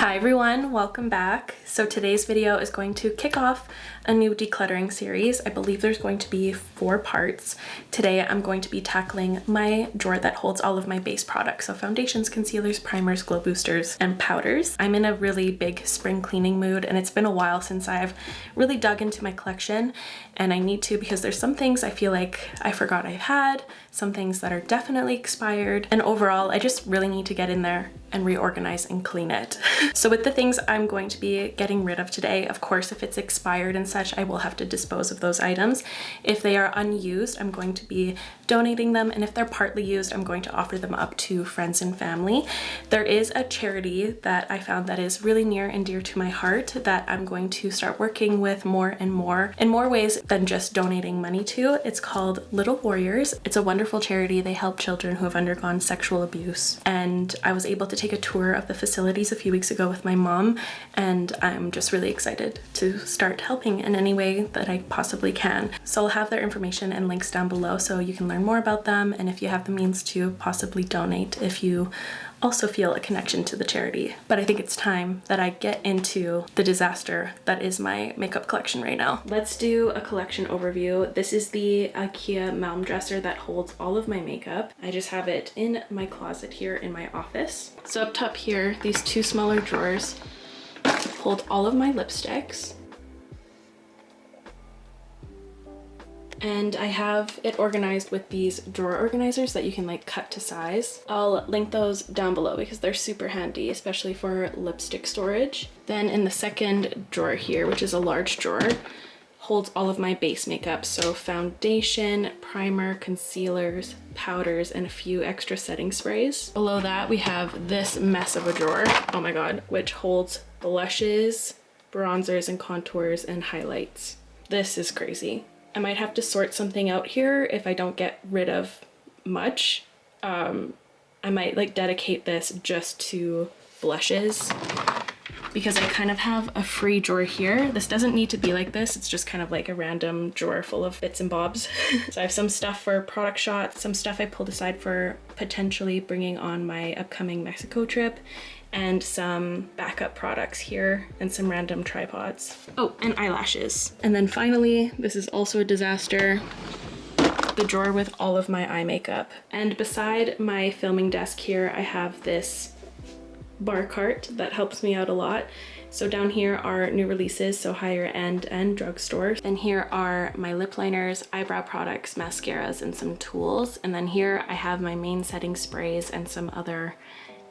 Hi everyone, welcome back. So today's video is going to kick off a new decluttering series. I believe there's going to be 4 parts. Today I'm going to be tackling my drawer that holds all of my base products. So foundations, concealers, primers, glow boosters, and powders. I'm in a really big spring cleaning mood and it's been a while since I've really dug into my collection, and I need to because there's some things I feel like I forgot I had, some things that are definitely expired, and overall I just really need to get in there and reorganize and clean it. So with the things I'm going to be getting rid of today, of course, if it's expired and such, I will have to dispose of those items. If they are unused, I'm going to be donating them, and if they're partly used, I'm going to offer them up to friends and family. There is a charity that I found that is really near and dear to my heart that I'm going to start working with more and more in more ways than just donating money to. It's called Little Warriors. It's a wonderful charity. They help children who have undergone sexual abuse, and I was able to take a tour of the facilities a few weeks ago with my mom, and I'm just really excited to start helping in any way that I possibly can. So I'll have their information and links down below so you can learn more about them, and if you have the means to possibly donate if you also feel a connection to the charity. But I think it's time that I get into the disaster that is my makeup collection right now. Let's do a collection overview. This is the IKEA Malm dresser that holds all of my makeup. I just have it in my closet here in my office. So up top here, these 2 smaller drawers hold all of my lipsticks. And I have it organized with these drawer organizers that you can like cut to size. I'll link those down below because they're super handy, especially for lipstick storage. Then in the second drawer here, which is a large drawer, holds all of my base makeup. So foundation, primer, concealers, powders, and a few extra setting sprays. Below that, we have this mess of a drawer, oh my God, which holds blushes, bronzers, and contours, and highlights. This is crazy. I might have to sort something out here if I don't get rid of much. I might like dedicate this just to blushes because I kind of have a free drawer here. This doesn't need to be like this. It's just kind of like a random drawer full of bits and bobs. So I have some stuff for product shots, some stuff I pulled aside for potentially bringing on my upcoming Mexico trip, and some backup products here, and some random tripods. Oh, and eyelashes. And then finally, this is also a disaster, the drawer with all of my eye makeup. And beside my filming desk here, I have this bar cart that helps me out a lot. So down here are new releases, so higher end and drugstore. And here are my lip liners, eyebrow products, mascaras, and some tools. And then here I have my main setting sprays and some other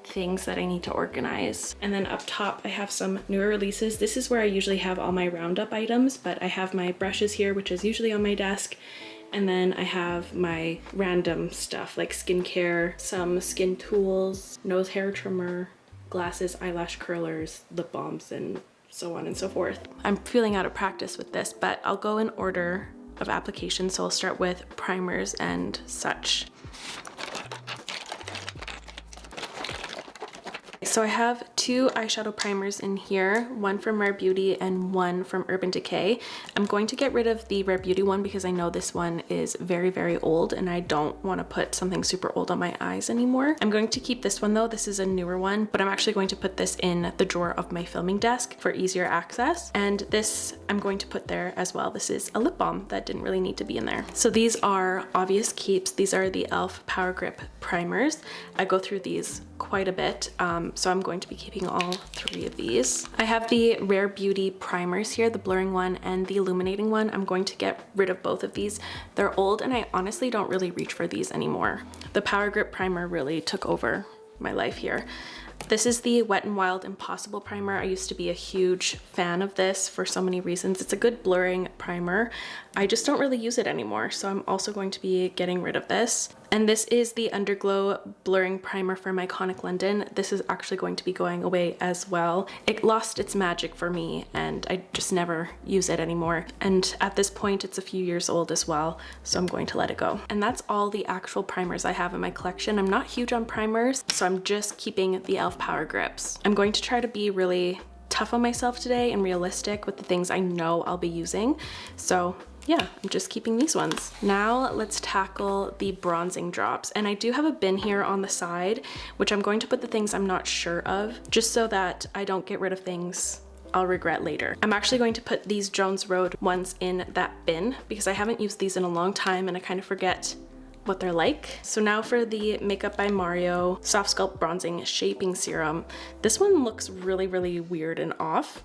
things that I need to organize. And then up top I have some newer releases. This is where I usually have all my roundup items, but I have my brushes here, which is usually on my desk. And then I have my random stuff like skincare, some skin tools, nose hair trimmer, glasses, eyelash curlers, lip balms, and so on and so forth. I'm feeling out of practice with this, but I'll go in order of application. So I'll start with primers and such. So I have 2 eyeshadow primers in here, one from Rare Beauty and one from Urban Decay. I'm going to get rid of the Rare Beauty one because I know this one is very, very old and I don't want to put something super old on my eyes anymore. I'm going to keep this one though. This is a newer one, but I'm actually going to put this in the drawer of my filming desk for easier access. And this I'm going to put there as well. This is a lip balm that didn't really need to be in there. So these are obvious keeps. These are the e.l.f. Power Grip primers. I go through these quite a bit, so I'm going to be keeping all 3 of these. I have the Rare Beauty primers here, the blurring one and the illuminating one. I'm going to get rid of both of these. They're old and I honestly don't really reach for these anymore. The Power Grip primer really took over my life here. This is the Wet n Wild Impossible primer. I used to be a huge fan of this for so many reasons. It's a good blurring primer. I just don't really use it anymore, so I'm also going to be getting rid of this. And this is the Underglow blurring primer from Iconic London. This is actually going to be going away as well. It lost its magic for me and I just never use it anymore. And at this point, it's a few years old as well, so I'm going to let it go. And that's all the actual primers I have in my collection. I'm not huge on primers, so I'm just keeping the e.l.f. Power Grips. I'm going to try to be really tough on myself today and realistic with the things I know I'll be using. So yeah, I'm just keeping these ones. Now let's tackle the bronzing drops. And I do have a bin here on the side, which I'm going to put the things I'm not sure of, just so that I don't get rid of things I'll regret later. I'm actually going to put these Jones Road ones in that bin because I haven't used these in a long time and I kind of forget what they're like. So now for the Makeup by Mario Soft Sculpt Bronzing Shaping Serum. This one looks really, really weird and off.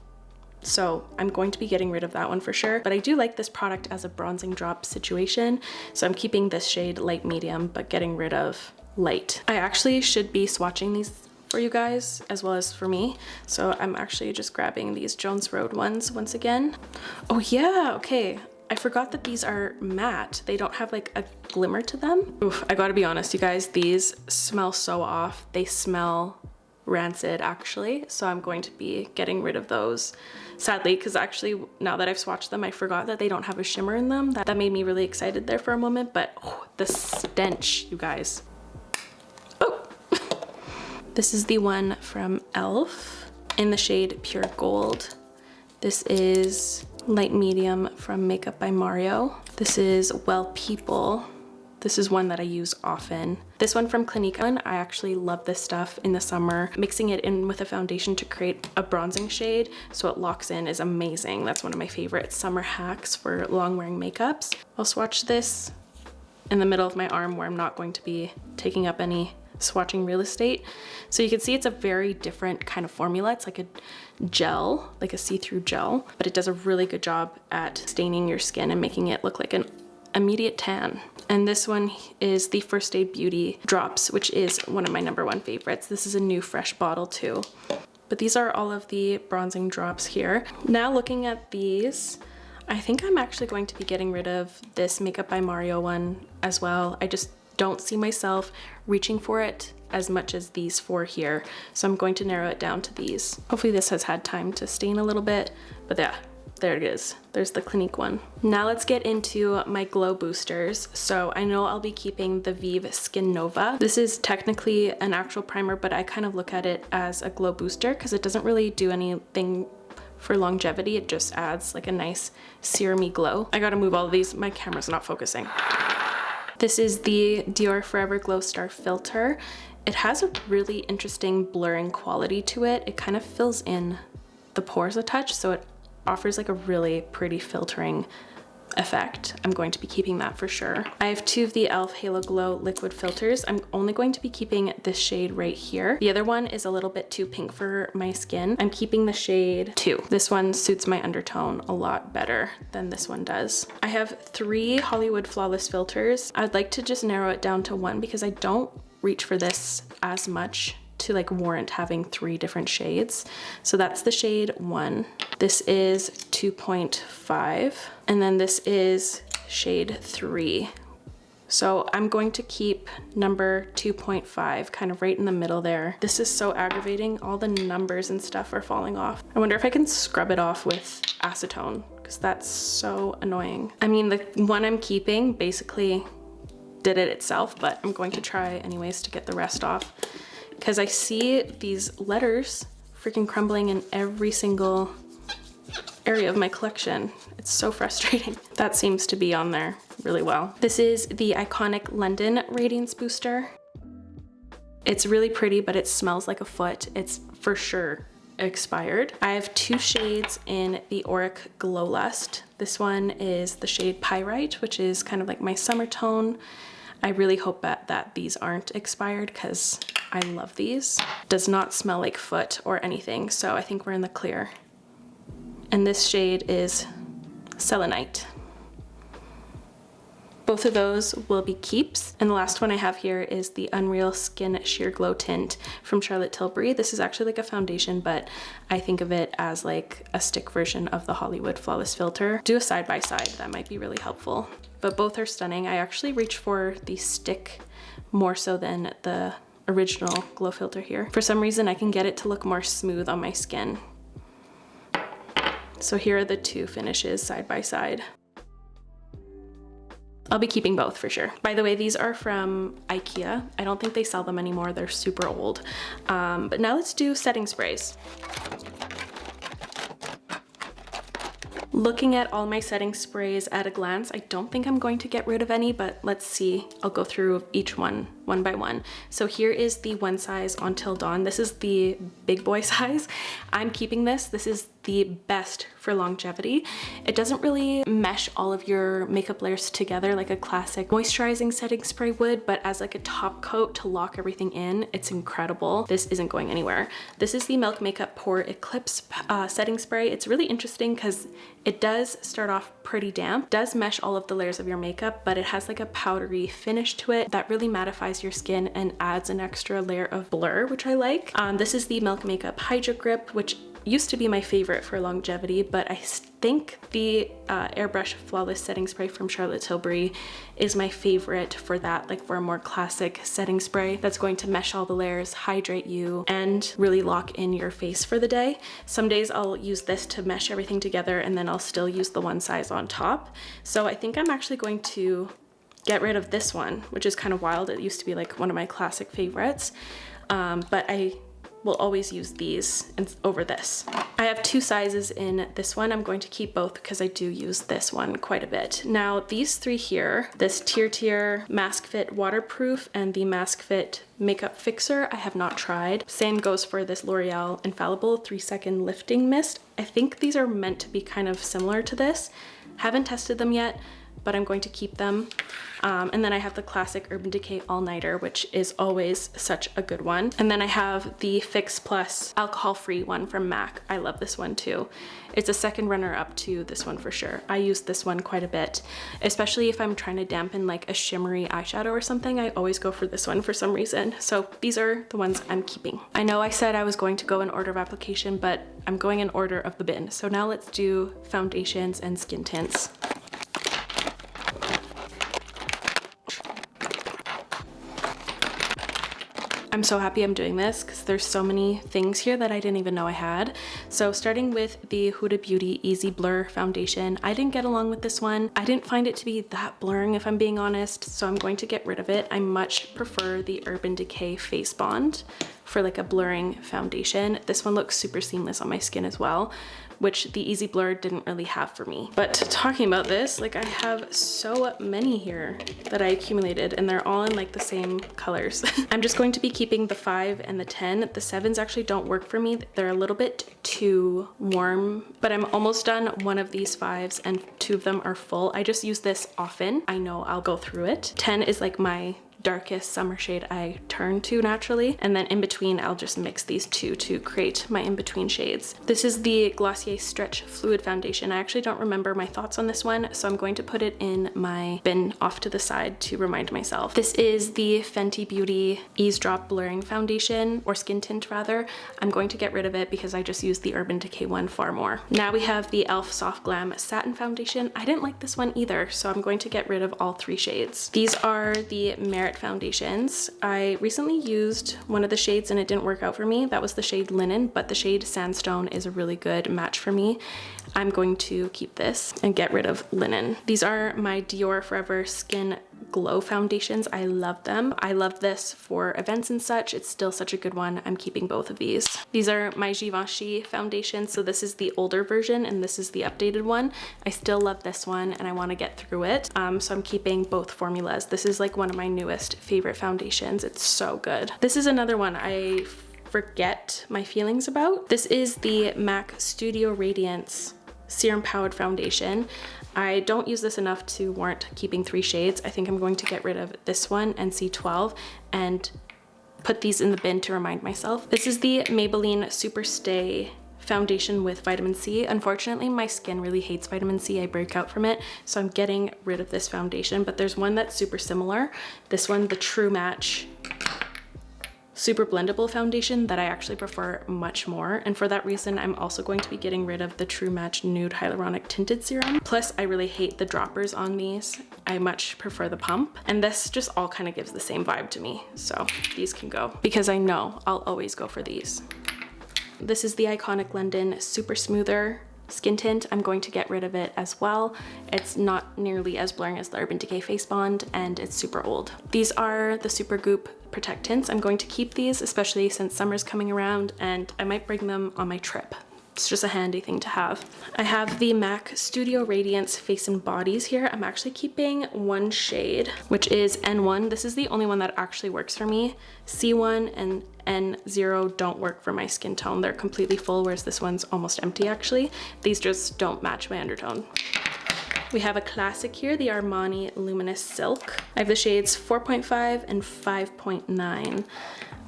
So I'm going to be getting rid of that one for sure. But I do like this product as a bronzing drop situation. So I'm keeping this shade light medium, but getting rid of light. I actually should be swatching these for you guys as well as for me. So I'm actually just grabbing these Jones Road ones once again. Oh yeah, okay. I forgot that these are matte. They don't have like a glimmer to them. Oof, I gotta be honest, you guys, these smell so off. They smell rancid actually. So I'm going to be getting rid of those. Sadly, because actually now that I've swatched them, I forgot that they don't have a shimmer in them. That made me really excited there for a moment, but oh, the stench, you guys. This is the one from e.l.f. in the shade Pure Gold. This is light medium from Makeup by Mario. This is Well People. This is one that I use often. This one from Clinique, I actually love this stuff in the summer. Mixing it in with a foundation to create a bronzing shade so it locks in is amazing. That's one of my favorite summer hacks for long wearing makeups. I'll swatch this in the middle of my arm where I'm not going to be taking up any swatching real estate. So you can see it's a very different kind of formula. It's like a gel, like a see-through gel, but it does a really good job at staining your skin and making it look like an immediate tan. And this one is the First Aid Beauty Drops, which is one of my #1 favorites. This is a new fresh bottle too. But these are all of the bronzing drops here. Now looking at these, I think I'm actually going to be getting rid of this Makeup by Mario one as well. I just don't see myself reaching for it as much as these four here. So I'm going to narrow it down to these. Hopefully this has had time to stain a little bit, but yeah, there it is. There's the Clinique one. Now let's get into my glow boosters. So I know I'll be keeping the Vive Skin Nova. This is technically an actual primer, but I kind of look at it as a glow booster because it doesn't really do anything for longevity. It just adds like a nice serum-y glow. I gotta move all of these. My camera's not focusing. This is the Dior Forever Glow Star Filter. It has a really interesting blurring quality to it. It kind of fills in the pores a touch, so it offers like a really pretty filtering effect. I'm going to be keeping that for sure. I have two of the e.l.f. Halo Glow liquid filters. I'm only going to be keeping this shade right here. The other one is a little bit too pink for my skin. I'm keeping the shade 2. This one suits my undertone a lot better than this one does. I have 3 Hollywood Flawless filters. I'd like to just narrow it down to 1 because I don't reach for this as much to like warrant having 3 different shades. So that's the shade 1. This is 2.5. And then this is shade 3. So I'm going to keep number 2.5 kind of right in the middle there. This is so aggravating. All the numbers and stuff are falling off. I wonder if I can scrub it off with acetone because that's so annoying. I mean, the one I'm keeping basically did it itself, but I'm going to try anyways to get the rest off because I see these letters freaking crumbling in every single area of my collection. It's so frustrating. That seems to be on there really well. This is the Iconic London Radiance Booster. It's really pretty, but it smells like a foot. It's for sure expired. I have 2 shades in the Auric Glow Lust. This one is the shade Pyrite, which is kind of like my summer tone. I really hope that these aren't expired because I love these. Does not smell like foot or anything, so I think we're in the clear. And this shade is Selenite. Both of those will be keeps. And the last one I have here is the Unreal Skin Sheer Glow Tint from Charlotte Tilbury. This is actually like a foundation, but I think of it as like a stick version of the Hollywood Flawless Filter. Do a side by side, that might be really helpful. But both are stunning. I actually reach for the stick more so than the original glow filter here. For some reason, I can get it to look more smooth on my skin. So here are the 2 finishes side by side. I'll be keeping both for sure. By the way, these are from IKEA. I don't think they sell them anymore. They're super old. But now let's do setting sprays. Looking at all my setting sprays at a glance, I don't think I'm going to get rid of any, but let's see. I'll go through each one by one. So here is the One Size Until Dawn. This is the big boy size. I'm keeping this. This is the best for longevity. It doesn't really mesh all of your makeup layers together like a classic moisturizing setting spray would, but as like a top coat to lock everything in, it's incredible. This isn't going anywhere. This is the Milk Makeup Pore Eclipse setting spray. It's really interesting because it does start off pretty damp, does mesh all of the layers of your makeup, but it has like a powdery finish to it that really mattifies your skin and adds an extra layer of blur, which I like. This is the Milk Makeup Hydro Grip, which used to be my favorite for longevity, but I think the Airbrush Flawless Setting Spray from Charlotte Tilbury is my favorite for that, like for a more classic setting spray that's going to mesh all the layers, hydrate you, and really lock in your face for the day. Some days I'll use this to mesh everything together, and then I'll still use the One Size on top. So I think I'm actually going to get rid of this one, which is kind of wild. It used to be like one of my classic favorites, but I will always use these over this. I have two sizes in this one. I'm going to keep both because I do use this one quite a bit. Now these three here, this Tier Mask Fit Waterproof and the Mask Fit Makeup Fixer, I have not tried. Same goes for this L'Oreal Infallible 3-Second Lifting Mist. I think these are meant to be kind of similar to this. Haven't tested them yet, but I'm going to keep them. And then I have the classic Urban Decay All Nighter, which is always such a good one. And then I have the Fix Plus alcohol-free one from MAC. I love this one too. It's a second runner up to this one for sure. I use this one quite a bit, especially if I'm trying to dampen like a shimmery eyeshadow or something. I always go for this one for some reason. So these are the ones I'm keeping. I know I said I was going to go in order of application, but I'm going in order of the bin. So now let's do foundations and skin tints. I'm so happy I'm doing this because there's so many things here that I didn't even know I had. So starting with the Huda Beauty Easy Blur Foundation, I didn't get along with this one. I didn't find it to be that blurring if I'm being honest, so I'm going to get rid of it. I much prefer the Urban Decay Face Bond for like a blurring foundation. This one looks super seamless on my skin as well, which the Easy Blur didn't really have for me. But talking about this, like I have so many here that I accumulated and they're all in like the same colors. I'm just going to be keeping the 5 and the 10. The 7s actually don't work for me. They're a little bit too warm, but I'm almost done one of these 5s and 2 of them are full. I just use this often. I know I'll go through it. 10 is like my darkest summer shade I turn to naturally, and then in between I'll just mix these two to create my in-between shades. This is the Glossier Stretch Fluid Foundation. I actually don't remember my thoughts on this one, so I'm going to put it in my bin off to the side to remind myself. This is the Fenty Beauty Eavesdrop Blurring Foundation, or skin tint rather. I'm going to get rid of it because I just use the Urban Decay one far more. Now we have the e.l.f. Soft Glam Satin Foundation. I didn't like this one either, so I'm going to get rid of all 3 shades. These are the Merit foundations. I recently used one of the shades and it didn't work out for me. That was the shade Linen, but the shade Sandstone is a really good match for me. I'm going to keep this and get rid of Linen. These are my Dior Forever Skin Glow foundations. I love them. I love this for events and such. It's still such a good one. I'm keeping both of these. These are my Givenchy foundations. So this is the older version and this is the updated one. I still love this one and I want to get through it. So I'm keeping both formulas. This is like one of my newest favorite foundations. It's so good. This is another one I forget my feelings about. This is the MAC Studio Radiance Serum Powered Foundation. I don't use this enough to warrant keeping 3 shades. I think I'm going to get rid of this one and C12 and put these in the bin to remind myself. This is the Maybelline Super Stay foundation with vitamin C. Unfortunately, my skin really hates vitamin C. I break out from it, so I'm getting rid of this foundation, but there's one that's super similar. This one, the True Match Super Blendable Foundation, that I actually prefer much more. And for that reason, I'm also going to be getting rid of the True Match Nude Hyaluronic Tinted Serum. Plus, I really hate the droppers on these. I much prefer the pump. And this just all kind of gives the same vibe to me. So these can go because I know I'll always go for these. This is the Iconic London Super Smoother skin tint. I'm going to get rid of it as well. It's not nearly as blurring as the Urban Decay Face Bond and it's super old. These are the Super Goop Protect tints. I'm going to keep these, especially since summer's coming around and I might bring them on my trip. it's just a handy thing to have. I have the MAC Studio Radiance Face and Bodies here. I'm actually keeping one shade, which is N1. This is the only one that actually works for me. C1 and N0 don't work for my skin tone. They're completely full, whereas this one's almost empty actually. These just don't match my undertone. We have a classic here, the Armani Luminous Silk. I have the shades 4.5 and 5.9.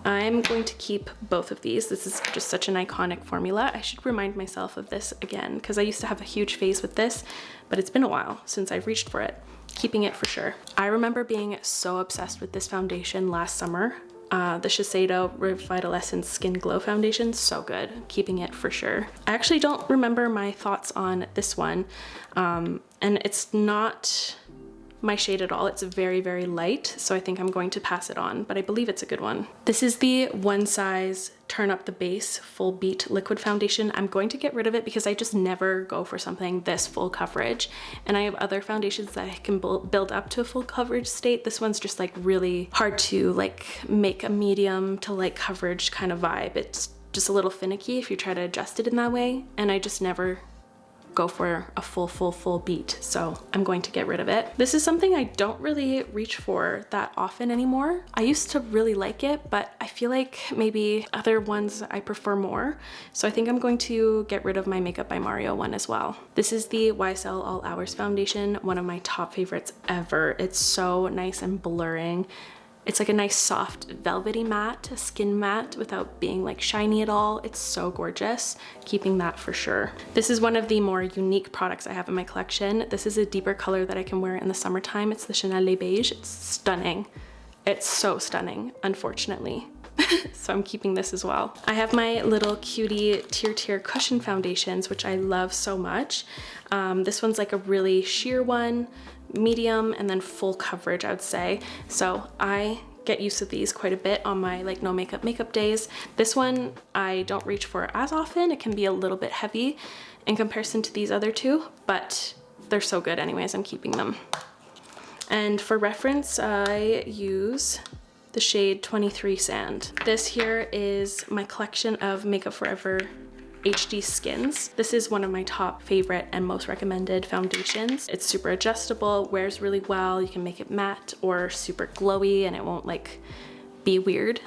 I'm going to keep both of these. This is just such an iconic formula. I should remind myself of this again because I used to have a huge phase with this, but it's been a while since I've reached for it. Keeping it for sure. I remember being so obsessed with this foundation last summer. The Shiseido Revitaliscence Skin Glow Foundation, so good. Keeping it for sure. I actually don't remember my thoughts on this one, and it's not my shade at all. It's very, very light, so I think I'm going to pass it on, but I believe it's a good one. This is the One Size Turn Up the Base Full Beat Liquid Foundation. I'm going to get rid of it because I just never go for something this full coverage, and I have other foundations that I can build up to a full coverage state. This one's just like really hard to like make a medium to light coverage kind of vibe. It's just a little finicky if you try to adjust it in that way, and I just never go for a full beat, so I'm going to get rid of it. This is something I don't really reach for that often anymore. I used to really like it, but I feel like maybe other ones I prefer more, so I think I'm going to get rid of my Makeup by Mario one as well. This is the YSL All Hours Foundation, one of my top favorites ever. It's so nice and blurring. It's like a nice soft velvety matte, skin matte without being like shiny at all. It's so gorgeous, keeping that for sure. This is one of the more unique products I have in my collection. This is a deeper color that I can wear in the summertime. It's the Chanel Les Beige. It's stunning. It's so stunning, unfortunately. So I'm keeping this as well. I have my little cutie Tier cushion foundations, which I love so much. This one's like a really sheer one, medium, and then full coverage, I would say. So I get used to these quite a bit on my like no makeup days. This one I don't reach for as often. It can be a little bit heavy in comparison to these other two, but they're so good anyways. I'm keeping them. And for reference, I use the shade 23 Sand. This here is my collection of Makeup Forever HD Skins. This is one of my top favorite and most recommended foundations. It's super adjustable, wears really well. You can make it matte or super glowy and it won't like be weird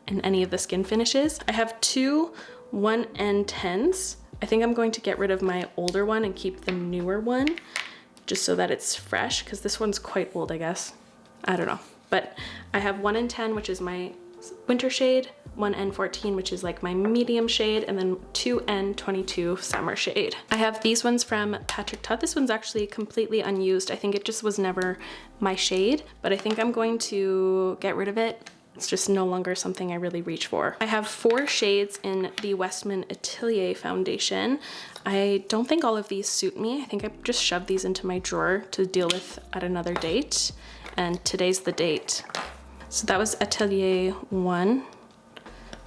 in any of the skin finishes. I have two 1N10s. I think I'm going to get rid of my older one and keep the newer one just so that it's fresh, because this one's quite old, I guess. I don't know. But I have 1N10, which is my winter shade, 1N14, which is like my medium shade, and then 2N22 summer shade. I have these ones from Patrick Ta. This one's actually completely unused. I think it just was never my shade, but I think I'm going to get rid of it. It's just no longer something I really reach for. I have 4 shades in the Westman Atelier foundation. I don't think all of these suit me. I think I just shoved these into my drawer to deal with at another date, and today's the date. So that was Atelier 1.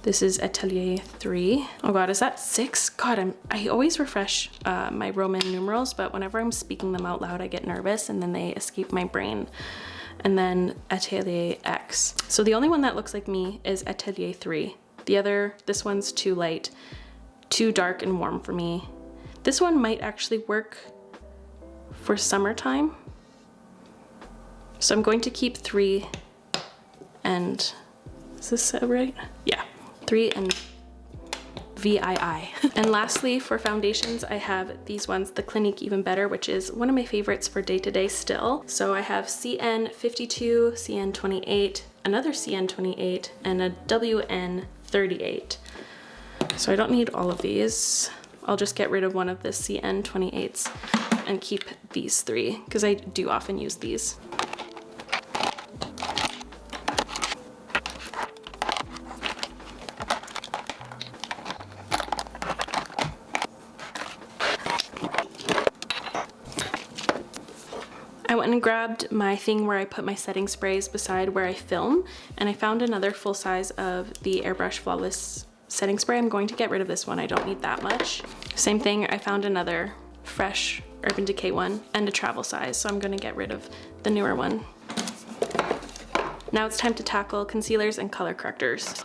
This is Atelier 3. Oh God, is that 6? God, I always refresh my Roman numerals, but whenever I'm speaking them out loud, I get nervous and then they escape my brain. And then Atelier X. So the only one that looks like me is Atelier 3. This one's too light, too dark and warm for me. This one might actually work for summertime. So I'm going to keep 3 and, is this right? Yeah, 3 and VII. And lastly, for foundations, I have these ones, the Clinique Even Better, which is one of my favorites for day-to-day still. So I have CN52, CN28, another CN28, and a WN38. So I don't need all of these. I'll just get rid of one of the CN28s and keep these 3, because I do often use these. I went and grabbed my thing where I put my setting sprays beside where I film, and I found another full size of the Airbrush Flawless setting spray. I'm going to get rid of this one. I don't need that much. Same thing, I found another fresh Urban Decay one and a travel size, so I'm going to get rid of the newer one. Now it's time to tackle concealers and color correctors.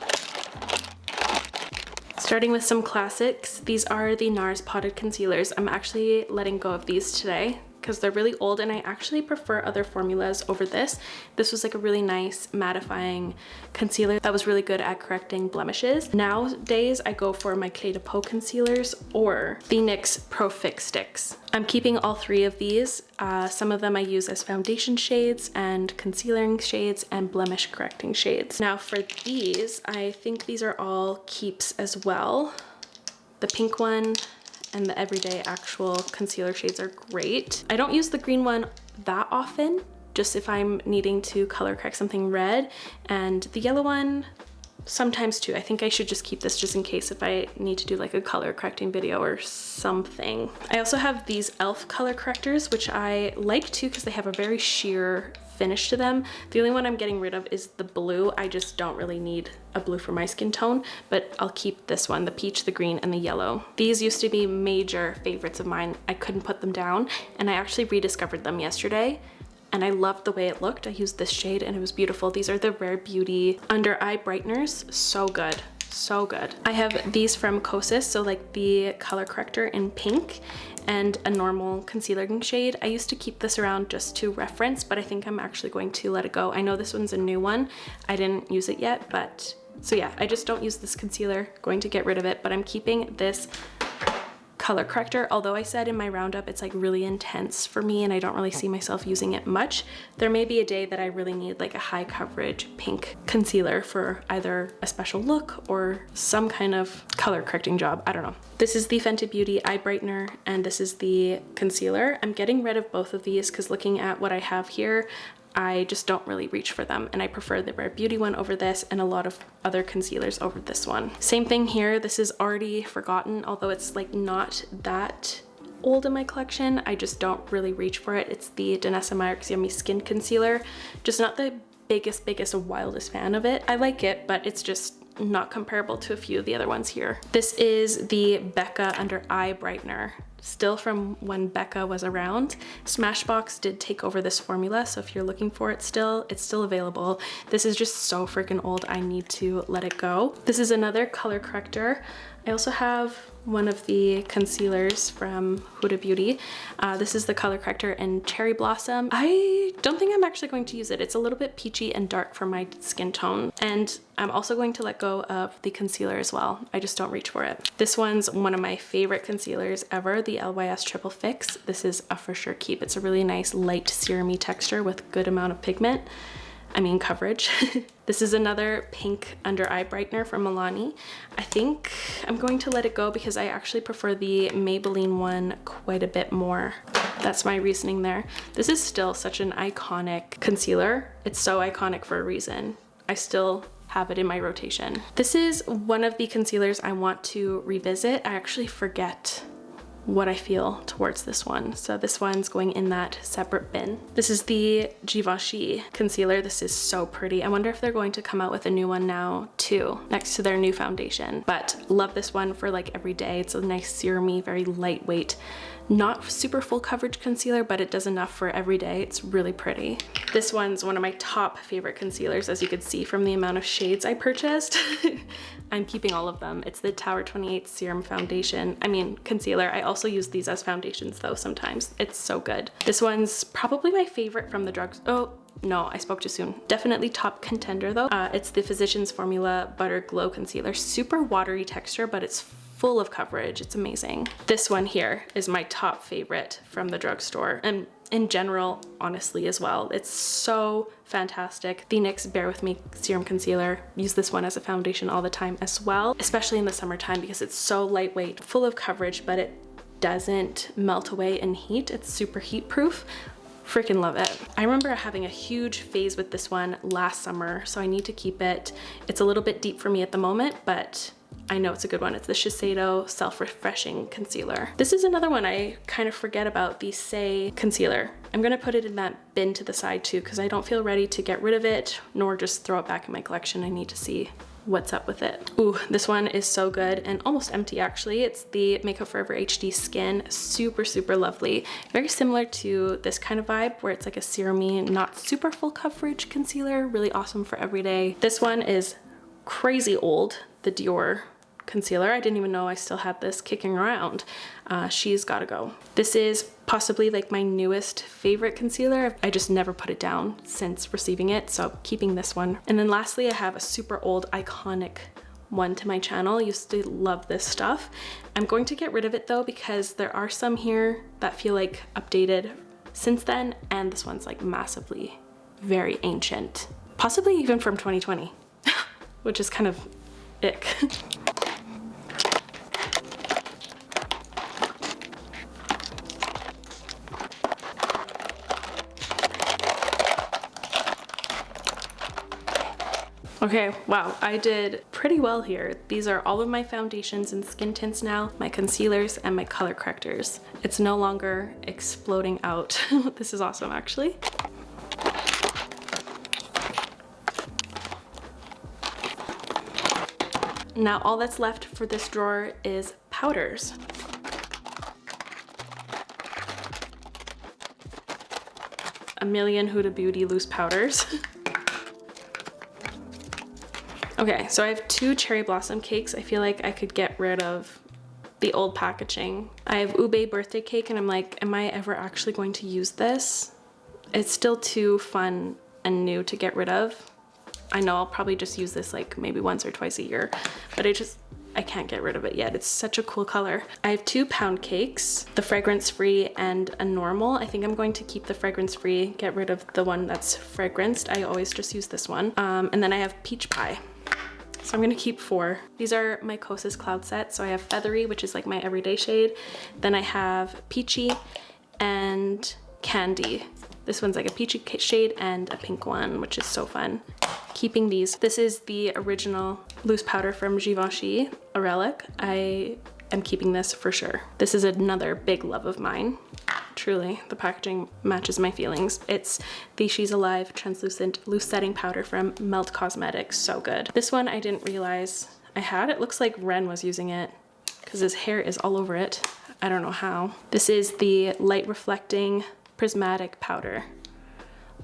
Starting with some classics, these are the NARS Potted Concealers. I'm actually letting go of these today because they're really old and I actually prefer other formulas over this. This was like a really nice mattifying concealer that was really good at correcting blemishes. Nowadays, I go for my Clé de Peau concealers or the NYX Pro Fix Sticks. I'm keeping all three of these. Some of them I use as foundation shades and concealing shades and blemish correcting shades. Now for these, I think these are all keeps as well. The pink one and the everyday actual concealer shades are great. I don't use the green one that often, just if I'm needing to color correct something red, and the yellow one sometimes too. I think I should just keep this just in case if I need to do like a color correcting video or something. I also have these e.l.f. color correctors, which I like too because they have a very sheer finish to them. The only one I'm getting rid of is the blue. I just don't really need a blue for my skin tone, but I'll keep this one, the peach, the green, and the yellow. These used to be major favorites of mine. I couldn't put them down, and I actually rediscovered them yesterday, and I loved the way it looked. I used this shade and it was beautiful. These are the Rare Beauty under eye brighteners. So good. So good. I have these from Kosas, so like the color corrector in pink and a normal concealing shade. I used to keep this around just to reference, but I think I'm actually going to let it go. I know this one's a new one. I didn't use it yet, but so yeah, I just don't use this concealer. Going to get rid of it, but I'm keeping this color corrector. Although I said in my roundup it's like really intense for me and I don't really see myself using it much, there may be a day that I really need like a high coverage pink concealer for either a special look or some kind of color correcting job. I don't know. This is the Fenty Beauty eye brightener and this is the concealer. I'm getting rid of both of these because looking at what I have here, I just don't really reach for them, and I prefer the Rare Beauty one over this and a lot of other concealers over this one. Same thing here. This is already forgotten, although it's like not that old in my collection. I just don't really reach for it. It's the Danessa Myricks Yummy Skin Concealer. Just not the biggest, wildest fan of it. I like it, but it's just not comparable to a few of the other ones here. This is the Becca Under Eye Brightener. Still from when Becca was around. Smashbox did take over this formula, so if you're looking for it still, it's still available. This is just so freaking old, I need to let it go. This is another color corrector. I also have one of the concealers from Huda Beauty. This is the color corrector in Cherry Blossom. I don't think I'm actually going to use it. It's a little bit peachy and dark for my skin tone. And I'm also going to let go of the concealer as well. I just don't reach for it. This one's one of my favorite concealers ever, the LYS Triple Fix. This is a for sure keep. It's a really nice light serum-y texture with good amount of pigment. I mean coverage. This is another pink under eye brightener from Milani. I think I'm going to let it go because I actually prefer the Maybelline one quite a bit more. That's my reasoning there. This is still such an iconic concealer. It's so iconic for a reason. I still have it in my rotation. This is one of the concealers I want to revisit. I actually forget what I feel towards this one. So this one's going in that separate bin. This is the Givenchy concealer. This is so pretty. I wonder if they're going to come out with a new one now too, next to their new foundation. But love this one for like every day. It's a nice serum-y, very lightweight, not super full coverage concealer, but it does enough for every day. It's really pretty. This one's one of my top favorite concealers, as you could see from the amount of shades I purchased. I'm keeping all of them. It's the Tower 28 Serum Foundation. I mean, concealer. I also use these as foundations though sometimes. It's so good. This one's probably my favorite from the drugs. Oh, no, I spoke too soon. Definitely top contender though. It's the Physicians Formula Butter Glow Concealer. Super watery texture, but it's full of coverage. It's amazing. This one here is my top favorite from the drugstore, and in general, honestly, as well. It's so fantastic. The NYX Bear With Me Serum Concealer. Use this one as a foundation all the time as well, especially in the summertime because it's so lightweight, full of coverage, but it doesn't melt away in heat. It's super heat proof. Freaking love it. I remember having a huge phase with this one last summer, so I need to keep it. It's a little bit deep for me at the moment, but I know it's a good one. It's the Shiseido Self-Refreshing Concealer. This is another one I kind of forget about, the Say Concealer. I'm gonna put it in that bin to the side too because I don't feel ready to get rid of it nor just throw it back in my collection. I need to see what's up with it. Ooh, this one is so good and almost empty actually. It's the Makeup Forever HD Skin. Super, super lovely. Very similar to this kind of vibe where it's like a serum-y, not super full coverage concealer. Really awesome for every day. This one is crazy old. The Dior concealer. I didn't even know I still had this kicking around. She's gotta go. This is possibly like my newest favorite concealer. I just never put it down since receiving it, so keeping this one. And then lastly, I have a super old iconic one to my channel. I used to love this stuff. I'm going to get rid of it though, because there are some here that feel like updated since then, and this one's like massively very ancient, possibly even from 2020, which is kind of ick. Okay, wow, I did pretty well here. These are all of my foundations and skin tints now, my concealers and my color correctors. It's no longer exploding out. This is awesome, actually. Now all that's left for this drawer is powders. A million Huda Beauty loose powders. Okay, so I have 2 cherry blossom cakes. I feel like I could get rid of the old packaging. I have ube birthday cake, and I'm like, am I ever actually going to use this? It's still too fun and new to get rid of. I know I'll probably just use this like maybe once or twice a year, but I can't get rid of it yet. It's such a cool color. I have 2 pound cakes, the fragrance free and a normal. I think I'm going to keep the fragrance free, get rid of the one that's fragranced. I always just use this one. And then I have peach pie. So I'm gonna keep 4. These are my Kosas cloud set. So I have feathery, which is like my everyday shade. Then I have peachy and candy. This one's like a peachy shade and a pink one, which is so fun. Keeping these. This is the original loose powder from Givenchy, a relic. I am keeping this for sure. This is another big love of mine. Truly, the packaging matches my feelings. It's the She's Alive translucent loose setting powder from Melt Cosmetics. So good. This one I didn't realize I had. It looks like Ren was using it because his hair is all over it. I don't know how. This is the light reflecting prismatic powder.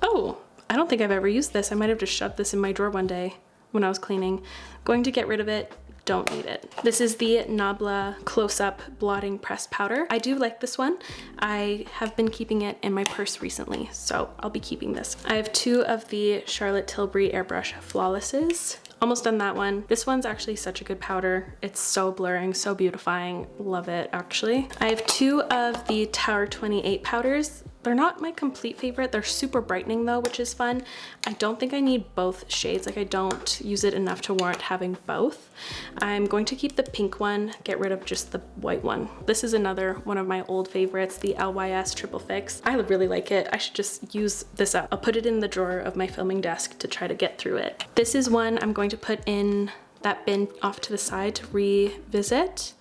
Oh, I don't think I've ever used this. I might have just shoved this in my drawer one day when I was cleaning. Going to get rid of it. Don't need it. This is the Nabla Close-Up Blotting Pressed Powder. I do like this one. I have been keeping it in my purse recently, so I'll be keeping this. I have 2 of the Charlotte Tilbury Airbrush Flawlesses. Almost done that one. This one's actually such a good powder. It's so blurring, so beautifying. Love it, actually. I have 2 of the Tower 28 powders. They're not my complete favorite. They're super brightening though, which is fun. I don't think I need both shades. Like I don't use it enough to warrant having both. I'm going to keep the pink one, get rid of just the white one. This is another one of my old favorites, the LYS Triple Fix. I really like it. I should just use this up. I'll put it in the drawer of my filming desk to try to get through it. This is one I'm going to put in that bin off to the side to revisit.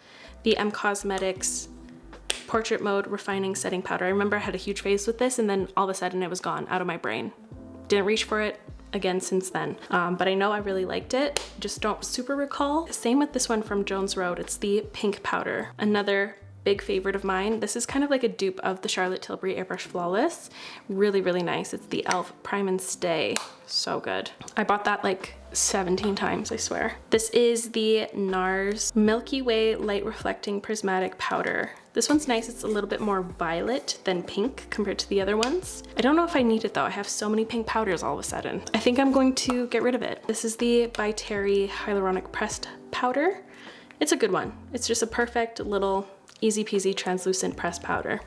The M Cosmetics Portrait Mode Refining Setting Powder. I remember I had a huge phase with this and then all of a sudden it was gone out of my brain. Didn't reach for it again since then. But I know I really liked it. Just don't super recall. Same with this one from Jones Road. It's the pink powder. Another big favorite of mine. This is kind of like a dupe of the Charlotte Tilbury Airbrush Flawless. Really, really nice. It's the e.l.f. Prime and Stay. So good. I bought that like 17 times, I swear. This is the NARS Milky Way Light Reflecting Prismatic Powder. This one's nice. It's a little bit more violet than pink compared to the other ones. I don't know if I need it though. I have so many pink powders all of a sudden. I think I'm going to get rid of it. This is the By Terry Hyaluronic Pressed Powder. It's a good one. It's just a perfect little easy peasy translucent pressed powder.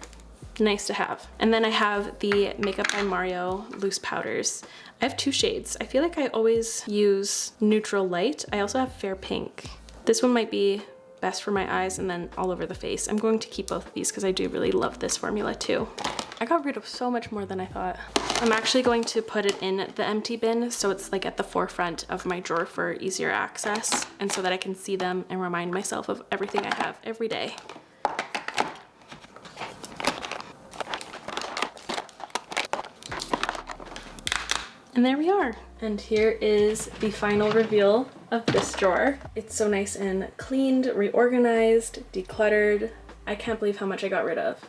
Nice to have. And then I have the Makeup by Mario loose powders. I have 2 shades. I feel like I always use neutral light. I also have fair pink. This one might be best for my eyes and then all over the face. I'm going to keep both of these because I do really love this formula too. I got rid of so much more than I thought. I'm actually going to put it in the empty bin so it's like at the forefront of my drawer for easier access and so that I can see them and remind myself of everything I have every day. And there we are. And here is the final reveal of this drawer. It's so nice and cleaned, reorganized, decluttered. I can't believe how much I got rid of.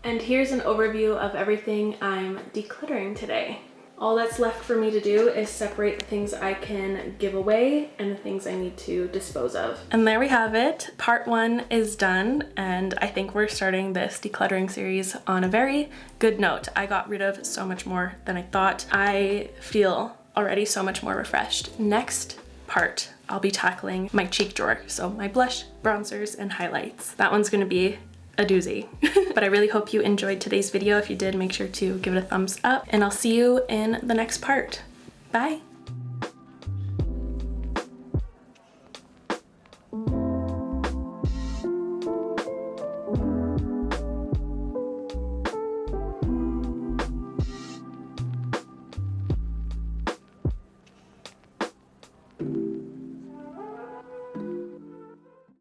And here's an overview of everything I'm decluttering today. All that's left for me to do is separate the things I can give away and the things I need to dispose of. And there we have it. Part 1 is done, and I think we're starting this decluttering series on a very good note. I got rid of so much more than I thought. I feel already so much more refreshed. Next part, I'll be tackling my cheek drawer. So my blush, bronzers, and highlights. That one's gonna be a doozy. But I really hope you enjoyed today's video. If you did, make sure to give it a thumbs up, and I'll see you in the next part. Bye.